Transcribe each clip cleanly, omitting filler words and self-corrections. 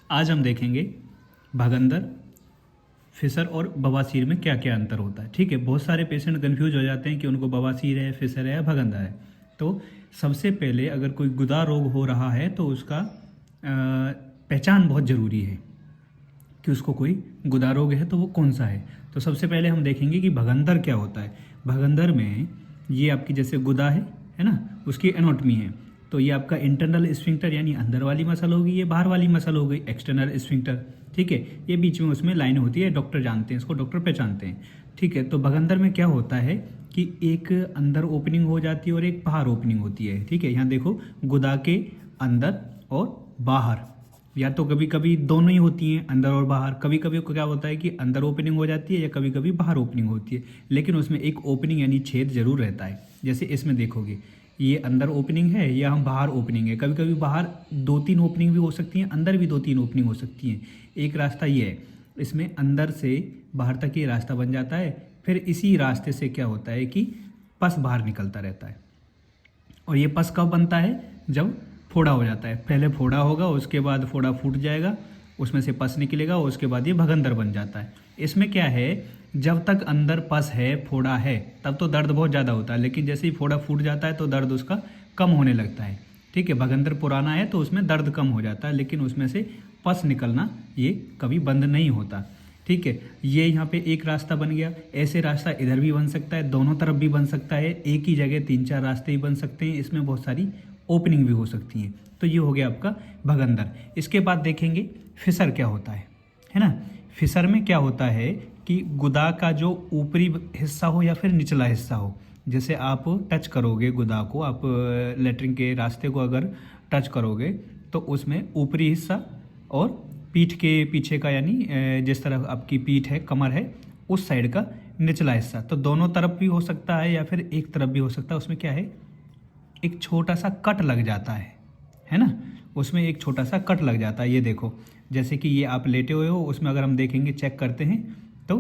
आज हम देखेंगे भगंदर, फिशर और बवासीर में क्या क्या अंतर होता है। ठीक है, बहुत सारे पेशेंट कंफ्यूज हो जाते हैं कि उनको बवासीर है, फिशर है या भगंदर है। तो सबसे पहले अगर कोई गुदा रोग हो रहा है तो उसका पहचान बहुत ज़रूरी है कि उसको कोई गुदा रोग है तो वो कौन सा है। तो सबसे पहले हम देखेंगे कि भगंदर क्या होता है। भगंदर में ये आपकी जैसे गुदा है ना, उसकी एनाटॉमी है। तो ये आपका इंटरनल स्फिंक्टर यानी अंदर वाली मसल होगी, ये बाहर वाली मसल हो गई एक्सटर्नल स्फिंक्टर। ठीक है, ये बीच में उसमें लाइन होती है, डॉक्टर जानते हैं इसको, डॉक्टर पहचानते हैं। ठीक है, तो भगंदर में क्या होता है कि एक अंदर ओपनिंग हो जाती है और एक बाहर ओपनिंग होती है। ठीक है, यहाँ देखो गुदा के अंदर और बाहर, या तो कभी कभी दोनों ही होती हैं, अंदर और बाहर। कभी कभी क्या होता है कि अंदर ओपनिंग हो जाती है या कभी कभी बाहर ओपनिंग होती है, लेकिन उसमें एक ओपनिंग यानी छेद जरूर रहता है। जैसे इसमें देखोगे ये अंदर ओपनिंग है या हम बाहर ओपनिंग है। कभी कभी बाहर 2-3 ओपनिंग भी हो सकती हैं, अंदर भी 2-3 ओपनिंग हो सकती हैं। एक रास्ता ये है, इसमें अंदर से बाहर तक ये रास्ता बन जाता है। फिर इसी रास्ते से क्या होता है कि पस बाहर निकलता रहता है। और ये पस कब बनता है? जब फोड़ा हो जाता है। पहले फोड़ा होगा, उसके बाद फोड़ा फूट जाएगा, उसमें से पस निकलेगा, उसके बाद ये भगंदर बन जाता है। इसमें क्या है, जब तक अंदर पस है, फोड़ा है, तब तो दर्द बहुत ज़्यादा होता है, लेकिन जैसे ही फोड़ा फूट जाता है तो दर्द उसका कम होने लगता है। ठीक है, भगंदर पुराना है तो उसमें दर्द कम हो जाता है, लेकिन उसमें से पस निकलना ये कभी बंद नहीं होता। ठीक है, ये यहाँ पे एक रास्ता बन गया। ऐसे रास्ता इधर भी बन सकता है, दोनों तरफ भी बन सकता है, एक ही जगह 3-4 रास्ते ही बन सकते हैं। इसमें बहुत सारी ओपनिंग भी हो सकती हैं। तो ये हो गया आपका भगंदर। इसके बाद देखेंगे फिशर क्या होता है ना। फिशर में क्या होता है कि गुदा का जो ऊपरी हिस्सा हो या फिर निचला हिस्सा हो, जैसे आप टच करोगे गुदा को, आप लेटरिन के रास्ते को अगर टच करोगे तो उसमें ऊपरी हिस्सा और पीठ के पीछे का यानी जिस तरफ आपकी पीठ है, कमर है, उस साइड का निचला हिस्सा, तो दोनों तरफ भी हो सकता है या फिर एक तरफ भी हो सकता है। उसमें क्या है, एक छोटा सा कट लग जाता है ना, उसमें एक छोटा सा कट लग जाता है। ये देखो, जैसे कि ये आप लेटे हुए हो, उसमें अगर हम देखेंगे, चेक करते हैं तो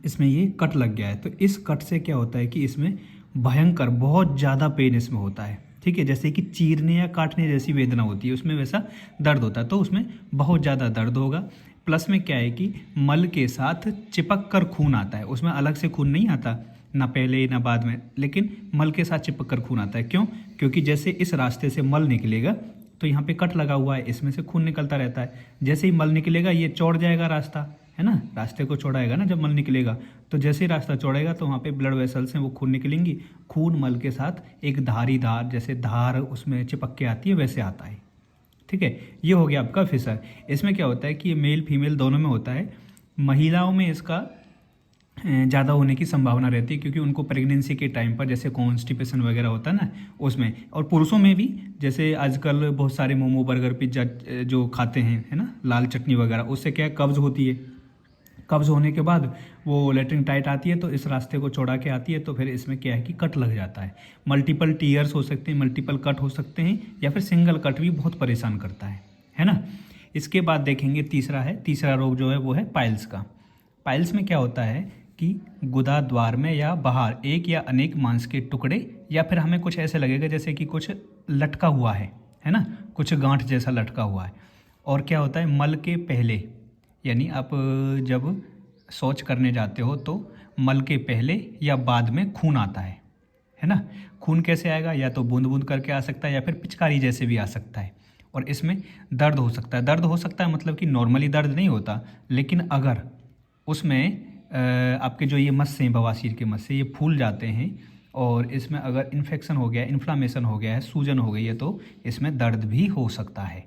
इसमें ये कट लग गया है। तो इस कट से क्या होता है कि इसमें भयंकर बहुत ज़्यादा पेन इसमें होता है। ठीक है, जैसे कि चीरने या काटने जैसी वेदना होती है, उसमें वैसा दर्द होता है। तो उसमें बहुत ज़्यादा दर्द होगा। प्लस में क्या है कि मल के साथ चिपक कर खून आता है, उसमें अलग से खून नहीं आता, ना पहले ना बाद में, लेकिन मल के साथ चिपक कर खून आता है। क्यों? क्योंकि जैसे इस रास्ते से मल निकलेगा तो यहाँ पे कट लगा हुआ है, इसमें से खून निकलता रहता है। जैसे ही मल निकलेगा ये चौड़ जाएगा रास्ता, है ना, रास्ते को चौड़ाएगा ना जब मल निकलेगा। तो जैसे ही रास्ता चौड़ेगा तो वहाँ पे ब्लड वेसल्स हैं, वो खून निकलेंगी। खून मल के साथ एक धारी धार, जैसे धार उसमें चिपक के आती है, वैसे आता है। ठीक है, ये हो गया आपका फिशर। इसमें क्या होता है कि ये मेल फीमेल दोनों में होता है। महिलाओं में इसका ज़्यादा होने की संभावना रहती है, क्योंकि उनको प्रेगनेंसी के टाइम पर जैसे कॉन्स्टिपेशन वगैरह होता है ना, उसमें। और पुरुषों में भी, जैसे आजकल बहुत सारे मोमो, बर्गर, पिज्ज़ा जो खाते हैं, है ना, लाल चटनी वगैरह, उससे क्या कब्ज़ होती है। कब्ज़ होने के बाद वो लेटरिन टाइट आती है तो इस रास्ते को चौड़ा के आती है, तो फिर इसमें क्या है कि कट लग जाता है। मल्टीपल टीयर्स हो सकते हैं, मल्टीपल कट हो सकते हैं, या फिर सिंगल कट भी बहुत परेशान करता है ना। इसके बाद देखेंगे तीसरा रोग जो है वो है पाइल्स का। पाइल्स में क्या होता है कि गुदा द्वार में या बाहर एक या अनेक मांस के टुकड़े, या फिर हमें कुछ ऐसे लगेगा जैसे कि कुछ लटका हुआ है ना, कुछ गांठ जैसा लटका हुआ है। और क्या होता है, मल के पहले, यानी आप जब शौच करने जाते हो तो मल के पहले या बाद में खून आता है ना। खून कैसे आएगा, या तो बूंद बूंद करके आ सकता है या फिर पिचकारी जैसे भी आ सकता है। और इसमें दर्द हो सकता है। दर्द हो सकता है मतलब कि नॉर्मली दर्द नहीं होता, लेकिन अगर उसमें आपके जो ये मस्से हैं, बवासीर के मस्से, ये फूल जाते हैं और इसमें अगर इन्फेक्शन हो गया, इन्फ्लामेशन हो गया है, सूजन हो गई है, तो इसमें दर्द भी हो सकता है।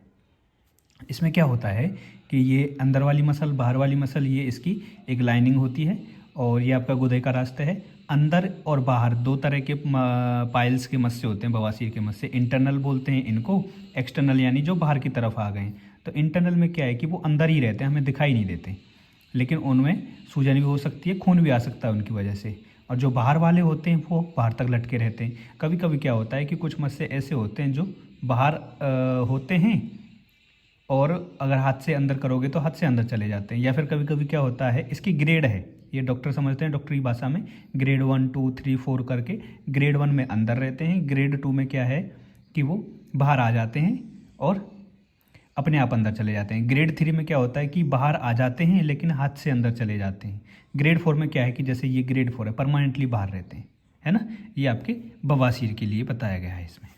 इसमें क्या होता है कि ये अंदर वाली मसल, बाहर वाली मसल, ये इसकी एक लाइनिंग होती है, और ये आपका गुदे का रास्ता है। अंदर और बाहर दो तरह के पाइल्स के मस्से होते हैं, बवासीर के मस्से। इंटरनल बोलते हैं इनको, एक्सटर्नल यानी जो बाहर की तरफ आ गए हैं। तो इंटरनल में क्या है कि वो अंदर ही रहते हैं, हमें दिखाई नहीं देते, लेकिन उनमें सूजन भी हो सकती है, खून भी आ सकता है उनकी वजह से। और जो बाहर वाले होते हैं वो बाहर तक लटके रहते हैं। कभी कभी क्या होता है कि कुछ मस्से ऐसे होते हैं जो बाहर होते हैं, और अगर हाथ से अंदर करोगे तो हाथ से अंदर चले जाते हैं। या फिर कभी कभी क्या होता है, इसकी ग्रेड है, ये डॉक्टर समझते हैं, डॉक्टरी भाषा में ग्रेड 1, 2, 3, 4 करके। ग्रेड 1 में अंदर रहते हैं, ग्रेड 2 में क्या है कि वो बाहर आ जाते हैं। और अपने आप अंदर चले जाते हैं। ग्रेड 3 में क्या होता है कि बाहर आ जाते हैं लेकिन हाथ से अंदर चले जाते हैं। ग्रेड 4 में क्या है कि जैसे ये ग्रेड 4 है, परमानेंटली बाहर रहते हैं, है ना। ये आपके बवासीर के लिए बताया गया है इसमें।